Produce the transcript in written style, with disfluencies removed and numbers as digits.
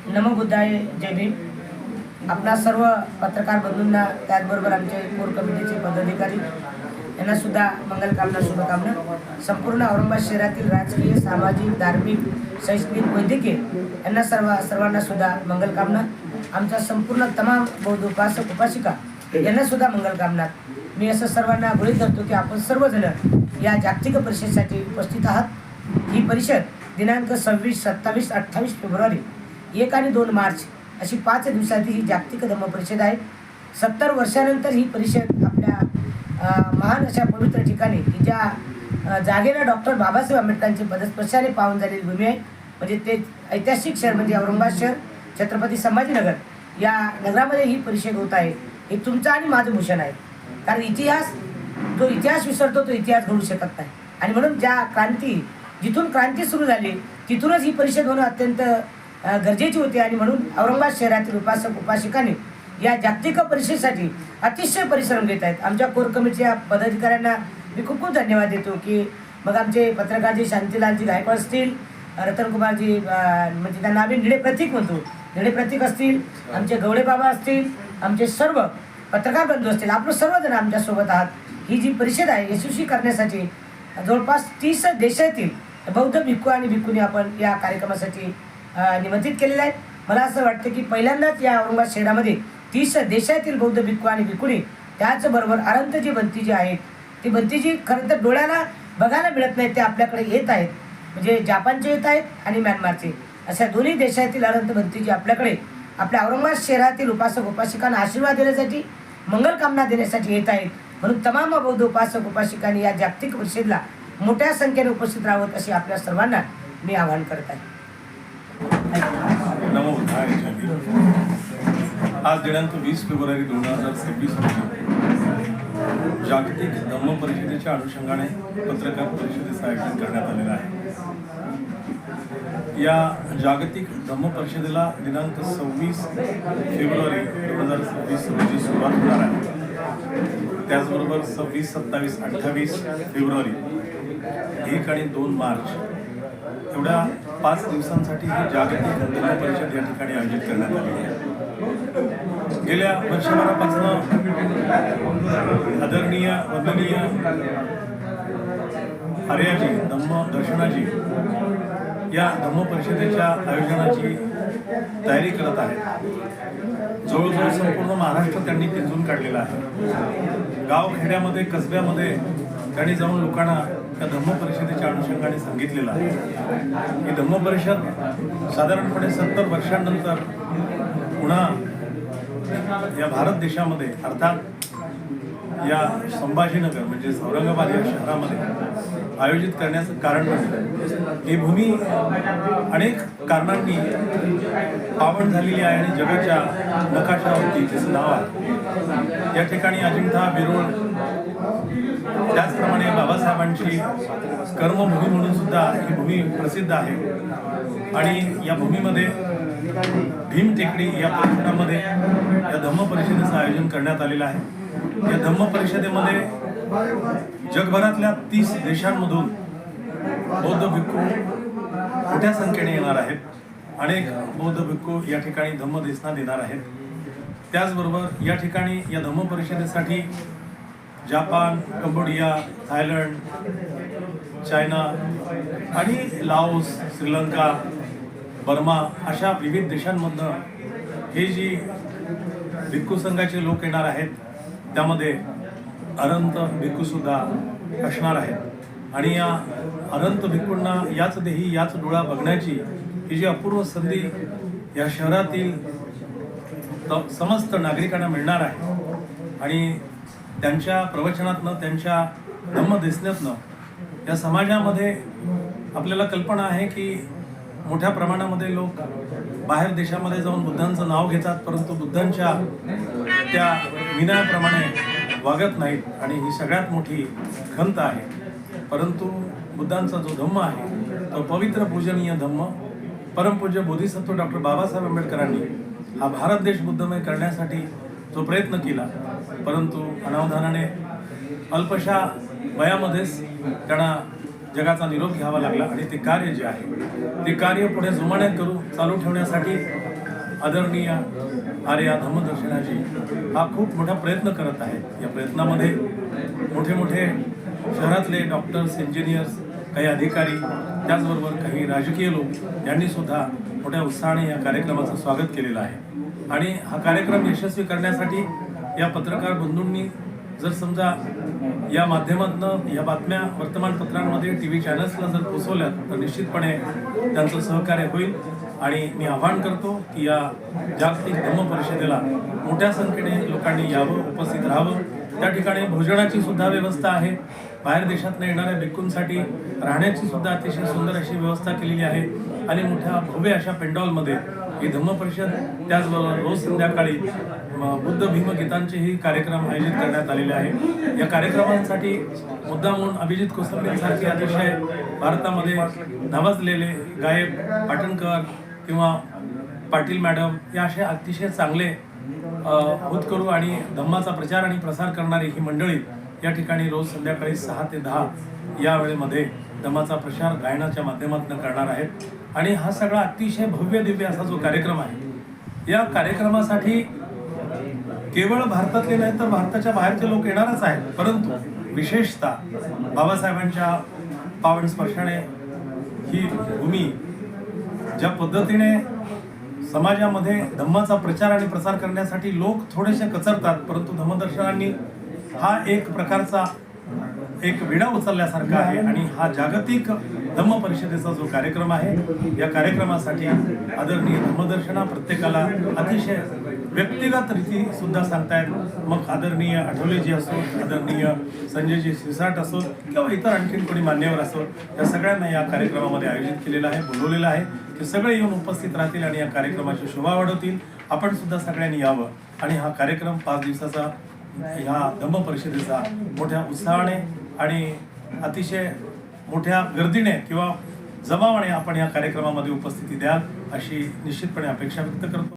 नमो बुद्धाय, जय भीम. आपणा सर्व पत्रकार बंधूंना, त्याचबरोबर आमचे कोर कमिटीचे पदाधिकारी यांना सुद्धा मंगलकामना, शुभकामना. संपूर्ण औरंगाबाद शहरातील राजकीय, सामाजिक, धार्मिक, शैक्षणिक, वैद्यकीय यांना सर्वांना सुद्धा मंगलकामना. आमचा संपूर्ण तमाम बौद्ध उपासक उपासिका यांना सुद्धा मंगलकामना. मी असं सर्वांना गृहीत धरतो की आपण सर्वजण या जागतिक परिषदेसाठी उपस्थित आहात. ही परिषद दिनांक 26, 27, 28 फेब्रुवारी 1 आणि 2 मार्च अशी 5 दिवसाची ही जागतिक धम्म परिषद आहे. 70 वर्षानंतर ही परिषद आपल्या महान अशा पवित्र ठिकाणी की ज्या जागेला डॉक्टर बाबासाहेब आंबेडकरांचे पदस्पर्शाने पावन झालेली भूमी आहे, म्हणजे ते ऐतिहासिक शहर म्हणजे औरंगाबाद शहर, छत्रपती संभाजीनगर या नगरामध्ये ही परिषद होत आहे. हे तुमचं आणि माझं भूषण आहे. कारण जो इतिहास विसरतो तो इतिहास घडू शकत नाही. आणि म्हणून जिथून क्रांती सुरू झाली तिथूनच ही परिषद होणं अत्यंत गरजेची होती. आणि म्हणून औरंगाबाद शहरातील उपासक उपासिकांनी या जागतिक परिषदेसाठी अतिशय परिश्रम घेत आहेत. आमच्या कोर कमिटीच्या पदाधिकाऱ्यांना मी खूप धन्यवाद देतो की मग आमचे पत्रकारजी शांतीलालजी गायकवाड असतील, रतनकुमारजी म्हणजे त्यांना आम्ही निळे प्रतीक म्हणतो, निळे प्रतीक असतील, आमचे गवळे बाबा असतील, आमचे सर्व पत्रकार बंधू असतील, आपण सर्वजण आमच्यासोबत आहात. ही जी परिषद आहे यशस्वी करण्यासाठी जवळपास 30 देशातील बौद्ध भिक्खू आणि भिक्खूंनी आपण या कार्यक्रमासाठी निमंत्रित केलेलं आहे. मला असं वाटतं की पहिल्यांदाच या औरंगाबाद शहरामध्ये 30 देशातील बौद्ध भिक्खू आणि भिक्खूंनी, त्याचबरोबर अरंतजी बंतीजी आहेत, ती बंतीजी खरं तर डोळ्याला बघायला मिळत नाहीत, ते आपल्याकडे येत आहेत. म्हणजे जपानचे येत आहेत आणि म्यानमारचे, अशा दोन्ही देशातील अरंत बंतीजी आपल्याकडे आपल्या औरंगाबाद शहरातील उपासक उपासिकांना आशीर्वाद देण्यासाठी, मंगलकामना देण्यासाठी येत आहेत. म्हणून तमाम बौद्ध उपासक उपासिकांनी या जागतिक परिषदेला मोठ्या संख्येने उपस्थित राहावं अशी आपल्या सर्वांना मी आवाहन करत आहे. नमो बुद्धाय. आज दिनांक 20 फेब्रुवारी 2026 रोजी जागतिक धम्म परिषदेच्या अनुषंगाने पत्रकार परिषदेचं आयोजन करण्यात आलेलं आहे. या जागतिक धम्म परिषदेला दिनांक 26 फेब्रुवारी 2026 रोजी सुरुवात होणार आहे. त्याचबरोबर 26, 27, 28 फेब्रुवारी 1 आणि 2 मार्च एवढ्या 5 दिवसांसाठी ही जागतिक धम्म परिषद या ठिकाणी आयोजित करण्यात आली आहे. गेल्या वर्षभरापासून आदरणीय वंदनीय आर्याजी धम्म दर्शनाजी या धम्म परिषदेच्या आयोजनाची तयारी करत आहेत. जवळजवळ संपूर्ण महाराष्ट्र त्यांनी पिंजून काढलेला आहे. गाव खेड्यामध्ये, कसब्यामध्ये त्यांनी जाऊन लोकांना त्या धम्म परिषदेच्या अनुषंगाने सांगितलेलं आहे. ही धम्म परिषद साधारणपणे 70 वर्षांनंतर पुन्हा या भारत देशामध्ये, अर्थात या संभाजीनगर म्हणजे औरंगाबाद या शहरामध्ये आयोजित करण्याचं कारण म्हणजे ही भूमी अनेक कारणांनी पावन झालेली आहे आणि जगाच्या नकाशावरती तिचं नाव आहे. या ठिकाणी अजिंठा, वेरूळ, त्याचप्रमाणे बाबासाहेबांची कर्मभूमी म्हणून सुद्धा ही भूमी प्रसिद्ध आहे. आणि या भूमीमध्ये भीम टेकडी या परिसरामध्ये या धम्म परिषदेचं आयोजन करण्यात आलेलं आहे. या धम्म परिषदेमध्ये जगभरातल्या 30 देशांमधून बौद्ध भिक्खू मोठ्या संख्येने येणार आहेत. अनेक बौद्ध भिक्खू या ठिकाणी धम्म देसना देणार आहेत. त्याचबरोबर या ठिकाणी या धम्म परिषदेसाठी जपान, कंबोडिया, थायलंड, चायना आणि लाओस, श्रीलंका, बर्मा अशा विविध देशांमधनं हे जी भिक्खू संघाचे लोक येणार आहेत त्यामध्ये अरंत भिक्खूसुद्धा असणार आहेत. आणि या अरंत भिक्खूंना याच देही याच डोळा बघण्याची ही जी अपूर्व संधी या शहरातील समस्त नागरिकांना मिळणार आहे. आणि त्यांच्या प्रवचनातनं, त्यांच्या धम्म देसण्यातनं या समाजामध्ये आपल्याला कल्पना आहे की मोठ्या प्रमाणामध्ये लोक बाहेर देशामध्ये जाऊन बुद्धांचं नाव घेतात, परंतु बुद्धांच्या त्या विनयाप्रमाणे वागत नाहीत. आणि ही सगळ्यात मोठी खंत आहे. परंतु बुद्धांचा जो धम्म आहे तो पवित्र पूजनीय धम्म परमपूज्य बोधिसत्व डॉक्टर बाबासाहेब आंबेडकरांनी हा भारत देश बुद्धमय करण्यासाठी जो प्रयत्न केला, परंतु अनावधानाने अल्पशा वयामध्येच त्यांना जगाचा निरोप घ्यावा लागला. आणि ते कार्य जे आहे ते कार्य पुढे जोमाने चालू ठेवण्यासाठी आदरणीय आर्या धम्मदर्शनाजी हा खूप मोठा प्रयत्न करत आहे. या प्रयत्नामध्ये मोठे मोठे शहरातले डॉक्टर्स, इंजिनियर्स, काही अधिकारी, त्याचबरोबर काही राजकीय लोक यांनी सुद्धा मोठ्या उत्साहाने या कार्यक्रमाचं स्वागत केलेलं आहे. आणि हा कार्यक्रम यशस्वी करण्यासाठी या पत्रकार बंधूंनी जर समजा या माध्यमातून या बातम्या वर्तमानपत्रांमध्ये, TV चॅनल्सला जर पोचवल्या तर निश्चितपणे त्यांचं सहकार्य होईल. आणि मी आवाहन करतो की या जागतिक धम्म परिषदेला मोठ्या संख्येने लोकांनी यावं, उपस्थित राहावं. त्या ठिकाणी भोजनाची सुद्धा व्यवस्था आहे. बाहेर देशातून येणाऱ्या भिक्खूंसाठी राहण्याची सुद्धा अतिशय सुंदर अशी व्यवस्था केलेली आहे. आणि मोठ्या भव्य अशा पेंडॉलमध्ये ही धम्म परिषद, त्याचबरोबर रोज संध्याकाळी बुद्ध भीमगीतांचेही कार्यक्रम आयोजित करण्यात आलेले आहे. या कार्यक्रमांसाठी मुद्दामून अभिजित कोसंबींसारखे अतिशय भारतामध्ये नावाजलेले गायक पाटणकर किंवा पाटील मॅडम या असे अतिशय चांगले होतकरू आणि धम्माचा प्रचार आणि प्रसार करणारी ही मंडळी या ठिकाणी रोज संध्याकाळी 6 ते 10 या वेळेमध्ये धम्माचा प्रसार गायनाच्या माध्यमातून करणार आहेत. आणि हा सगळा अतिशय भव्य दिव्य असा जो कार्यक्रम आहे, या कार्यक्रमासाठी केवळ भारतातले नाही तर भारताच्या बाहेरचे लोक येणारच आहेत. परंतु विशेषतः बाबासाहेबांच्या पावन स्पर्शाने ही भूमी ज्या पद्धतीने समाजामध्ये धम्माचा प्रचार आणि प्रसार करण्यासाठी लोक थोडेसे कचरतात, परंतु धम्मदर्शनांनी हा एक प्रकारचा एक विडा उचलल्यासारखा आहे. आणि हा जागतिक धम्म परिषदेचा जो कार्यक्रम आहे, या कार्यक्रमासाठी आदरणीय धम्मदर्शना प्रत्येकाला अतिशय व्यक्तिगत रीती सुद्धा सांगतायत. मग आदरणीय आठवलेजी असो, आदरणीय संजयजी सिरसाट असो किंवा इतर आणखीन कोणी मान्यवर असो, या सगळ्यांना या कार्यक्रमामध्ये आयोजित केलेलं आहे, बोलवलेलं आहे. ते सगळे येऊन उपस्थित राहतील आणि या कार्यक्रमाची शोभा वाढवतील. आपण सुद्धा सगळ्यांनी यावं आणि हा कार्यक्रम 5 दिवसाचा ह्या धम्म परिषदेचा मोठ्या उत्साहाने आणि अतिशय मोठ्या गर्दीने किंवा जमावाने आपण या कार्यक्रमामध्ये उपस्थिती द्याल अशी निश्चितपणे अपेक्षा व्यक्त करतो.